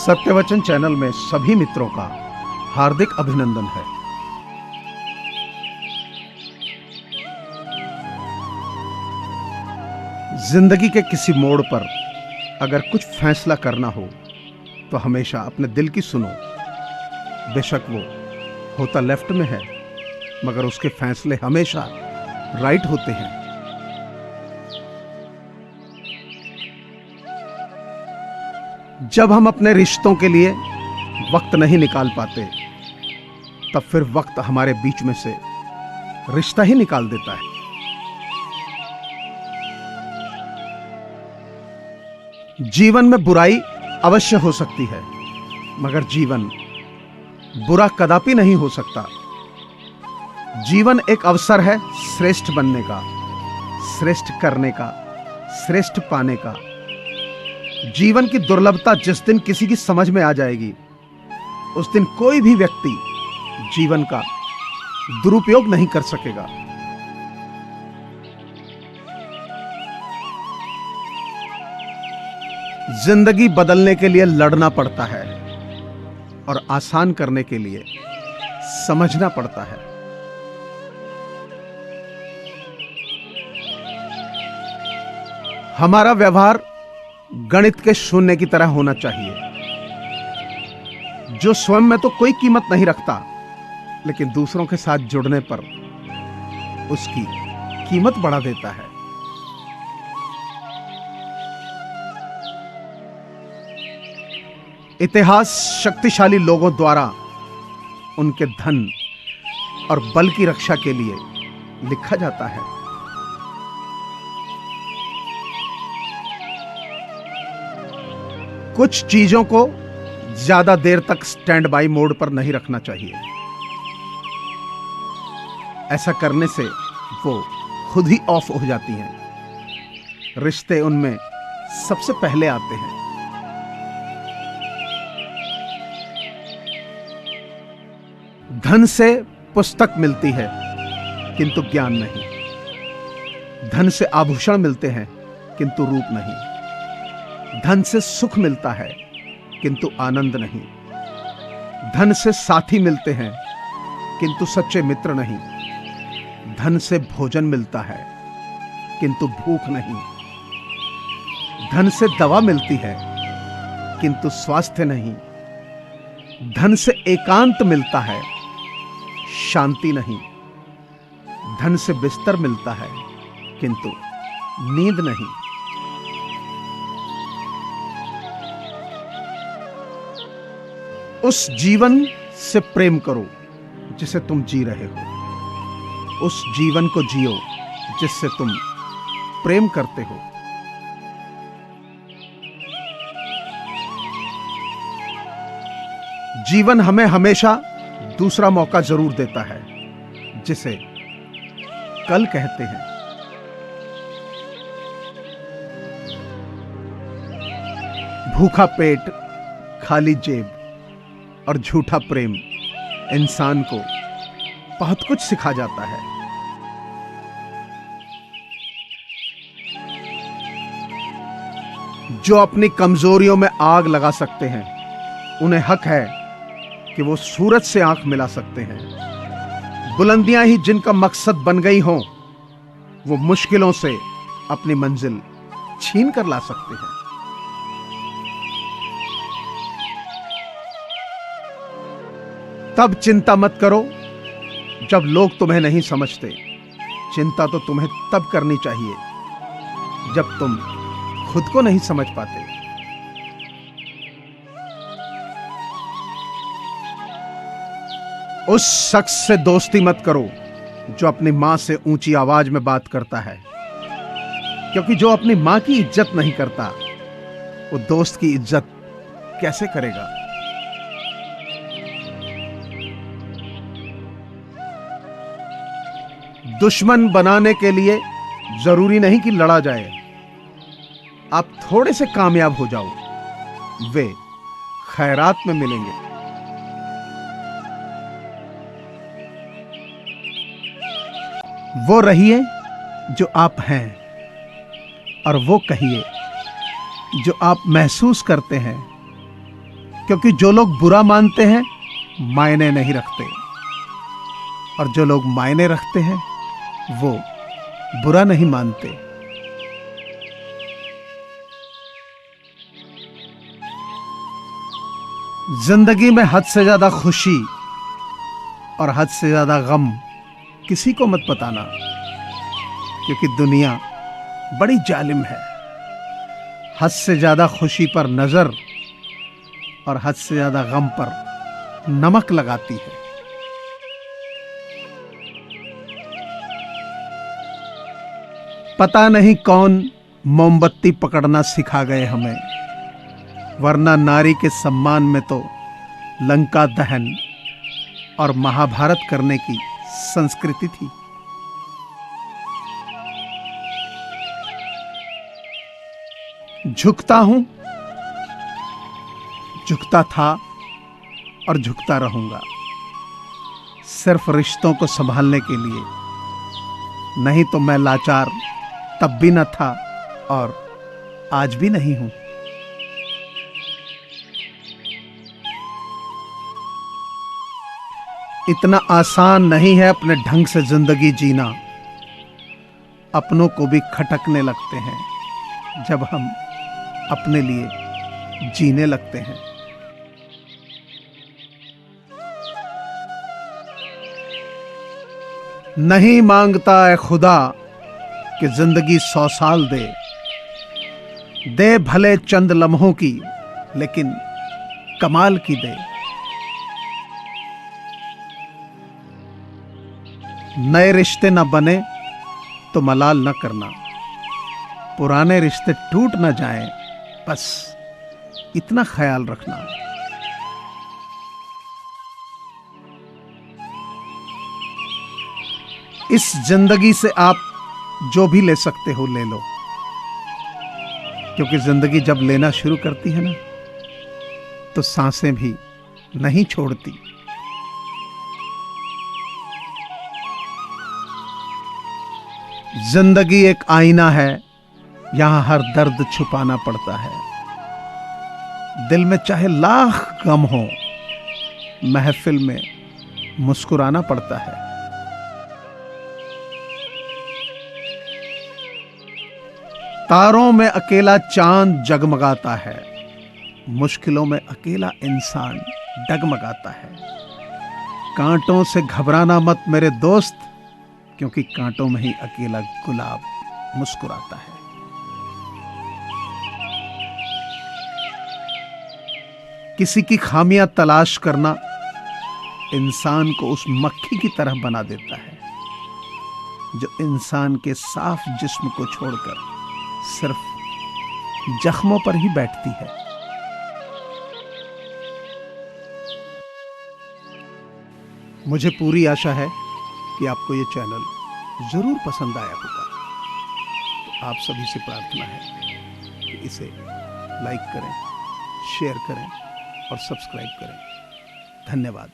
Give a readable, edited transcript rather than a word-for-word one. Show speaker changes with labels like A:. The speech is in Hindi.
A: सत्यवचन चैनल में सभी मित्रों का हार्दिक अभिनंदन है। जिंदगी के किसी मोड़ पर अगर कुछ फैसला करना हो तो हमेशा अपने दिल की सुनो। बेशक वो होता लेफ्ट में है, मगर उसके फैसले हमेशा राइट होते हैं। जब हम अपने रिश्तों के लिए वक्त नहीं निकाल पाते, तब फिर वक्त हमारे बीच में से रिश्ता ही निकाल देता है। जीवन में बुराई अवश्य हो सकती है, मगर जीवन बुरा कदापि नहीं हो सकता। जीवन एक अवसर है श्रेष्ठ बनने का, श्रेष्ठ करने का, श्रेष्ठ पाने का। जीवन की दुर्लभता जिस दिन किसी की समझ में आ जाएगी, उस दिन कोई भी व्यक्ति जीवन का दुरुपयोग नहीं कर सकेगा। जिंदगी बदलने के लिए लड़ना पड़ता है और आसान करने के लिए समझना पड़ता है। हमारा व्यवहार गणित के शून्य की तरह होना चाहिए, जो स्वयं में तो कोई कीमत नहीं रखता, लेकिन दूसरों के साथ जुड़ने पर उसकी कीमत बढ़ा देता है। इतिहास शक्तिशाली लोगों द्वारा उनके धन और बल की रक्षा के लिए लिखा जाता है। कुछ चीजों को ज्यादा देर तक स्टैंड बाई मोड पर नहीं रखना चाहिए। ऐसा करने से वो खुद ही ऑफ हो जाती हैं। रिश्ते उनमें सबसे पहले आते हैं। धन से पुस्तक मिलती है, किंतु ज्ञान नहीं। धन से आभूषण मिलते हैं, किंतु रूप नहीं। धन से सुख मिलता है, किंतु आनंद नहीं। धन से साथी मिलते हैं, किंतु सच्चे मित्र नहीं। धन से भोजन मिलता है, किंतु भूख नहीं। धन से दवा मिलती है, किंतु स्वास्थ्य नहीं। धन से एकांत मिलता है, शांति नहीं। धन से बिस्तर मिलता है, किंतु नींद नहीं। उस जीवन से प्रेम करो जिसे तुम जी रहे हो। उस जीवन को जियो जिससे तुम प्रेम करते हो। जीवन हमें हमेशा दूसरा मौका जरूर देता है, जिसे कल कहते हैं। भूखा पेट, खाली जेब और झूठा प्रेम इंसान को बहुत कुछ सिखा जाता है। जो अपनी कमजोरियों में आग लगा सकते हैं, उन्हें हक है कि वो सूरज से आंख मिला सकते हैं। बुलंदियां ही जिनका मकसद बन गई हों, वो मुश्किलों से अपनी मंजिल छीन कर ला सकते हैं। तब चिंता मत करो जब लोग तुम्हें नहीं समझते। चिंता तो तुम्हें तब करनी चाहिए जब तुम खुद को नहीं समझ पाते। उस शख्स से दोस्ती मत करो जो अपनी मां से ऊंची आवाज में बात करता है, क्योंकि जो अपनी मां की इज्जत नहीं करता, वो दोस्त की इज्जत कैसे करेगा। दुश्मन बनाने के लिए जरूरी नहीं कि लड़ा जाए। आप थोड़े से कामयाब हो जाओ, वे खैरात में मिलेंगे। वो रहिए जो आप हैं, और वो कहिए जो आप महसूस करते हैं। क्योंकि जो लोग बुरा मानते हैं मायने नहीं रखते, और जो लोग मायने रखते हैं वो बुरा नहीं मानते। जिंदगी में हद से ज्यादा खुशी और हद से ज्यादा गम किसी को मत बताना, क्योंकि दुनिया बड़ी जालिम है। हद से ज्यादा खुशी पर नजर और हद से ज्यादा गम पर नमक लगाती है। पता नहीं कौन मोमबत्ती पकड़ना सिखा गए हमें, वरना नारी के सम्मान में तो लंका दहन और महाभारत करने की संस्कृति थी। झुकता हूं, झुकता था और झुकता रहूंगा, सिर्फ रिश्तों को संभालने के लिए। नहीं तो मैं लाचार तब भी न था और आज भी नहीं हूं। इतना आसान नहीं है अपने ढंग से जिंदगी जीना। अपनों को भी खटकने लगते हैं जब हम अपने लिए जीने लगते हैं। नहीं मांगता है खुदा कि जिंदगी 100 साल दे भले चंद लम्हों की, लेकिन कमाल की दे। नए रिश्ते न बने तो मलाल न करना, पुराने रिश्ते टूट न जाएं, बस इतना ख्याल रखना। इस जिंदगी से आप जो भी ले सकते हो ले लो, क्योंकि जिंदगी जब लेना शुरू करती है ना तो सांसें भी नहीं छोड़ती। जिंदगी एक आईना है, यहां हर दर्द छुपाना पड़ता है। दिल में चाहे लाख गम हो, महफिल में मुस्कुराना पड़ता है। तारों में अकेला चांद जगमगाता है, मुश्किलों में अकेला इंसान डगमगाता है। कांटों से घबराना मत मेरे दोस्त, क्योंकि कांटों में ही अकेला गुलाब मुस्कुराता है। किसी की खामियां तलाश करना इंसान को उस मक्खी की तरह बना देता है जो इंसान के साफ जिस्म को छोड़कर सिर्फ जख्मों पर ही बैठती है। मुझे पूरी आशा है कि आपको ये चैनल जरूर पसंद आया होगा। तो आप सभी से प्रार्थना है कि इसे लाइक करें, शेयर करें और सब्सक्राइब करें। धन्यवाद।